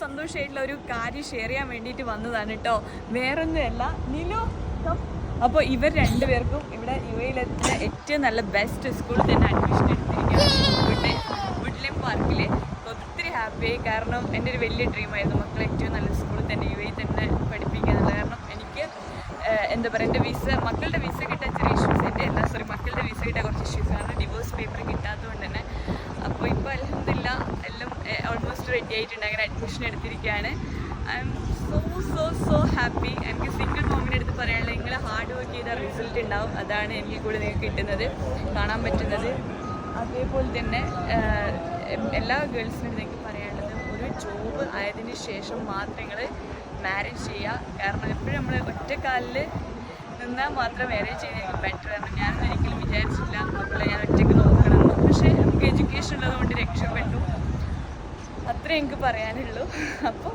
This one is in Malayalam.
സന്തോഷമായിട്ടുള്ള ഒരു കാര്യം ഷെയർ ചെയ്യാൻ വേണ്ടിയിട്ട് വന്നതാണ് കേട്ടോ, വേറൊന്നുമല്ല. നിലു അപ്പോൾ ഇവർ രണ്ടുപേർക്കും ഇവിടെ UAE-ലെത്തുന്ന ഏറ്റവും നല്ല ബെസ്റ്റ് സ്കൂളിൽ തന്നെ അഡ്മിഷൻ എടുത്തിരിക്കുകയാണ്, വുഡ്ലൈൻ പാർക്കിൽ. ഒത്തിരി ഹാപ്പിയായി, കാരണം എൻ്റെ ഒരു വലിയ ഡ്രീമായിരുന്നു മക്കളെ ഏറ്റവും നല്ല സ്കൂളിൽ തന്നെ UAE തന്നെ പഠിപ്പിക്കുക എന്നുള്ളത്. കാരണം എനിക്ക് എന്താ പറയുക, എൻ്റെ മക്കളുടെ വിസ കിട്ടാൻ ചെറിയ ഇഷ്യൂസ്, മക്കളുടെ വിസ കിട്ടാൻ കുറച്ച് ഇഷ്യൂസ്, കാരണം ഡിവോഴ്സ് പേപ്പർ കിട്ടാത്തതുകൊണ്ട് തന്നെ. അപ്പോൾ ഇപ്പോൾ അൽഹംദുലില്ലാ എല്ലാം ഓൾമോസ്റ്റ് റെഡി ആയിട്ടുണ്ട്, അങ്ങനെ അഡ്മിഷൻ എടുത്തിരിക്കുകയാണ്. I am so happy. എനിക്ക് സിംഗിൾ മോമിൻ്റെ അടുത്ത് പറയാനുള്ളത്, നിങ്ങൾ ഹാർഡ് വർക്ക് ചെയ്ത റിസൾട്ട് ഉണ്ടാവും, അതാണ് എനിക്ക് കൂടെ നിങ്ങൾക്ക് കിട്ടുന്നത്, കാണാൻ പറ്റുന്നത്. അതേപോലെ തന്നെ എല്ലാ ഗേൾസിനും എനിക്ക് പറയാനുള്ളത്, ഒരു ജോബ് ആയതിന് ശേഷം മാത്രം നിങ്ങൾ മാരേജ് ചെയ്യുക. കാരണം എപ്പോഴും നമ്മൾ ഒറ്റക്കാലിൽ നിന്നാൽ മാത്രം മാരേജ് ചെയ്യുന്നതായിരിക്കും ബെറ്റർ. കാരണം ഞാനൊന്നും ഒരിക്കലും വിചാരിച്ചില്ല മക്കളെ ഞാൻ ഒറ്റയ്ക്ക് നോക്കണമെന്ന്. പക്ഷേ നമുക്ക് എഡ്യൂക്കേഷൻ ഉള്ളതുകൊണ്ട് രക്ഷപ്പെട്ടു, അത്രേ എനിക്ക് പറയാനുള്ളൂ. അപ്പോൾ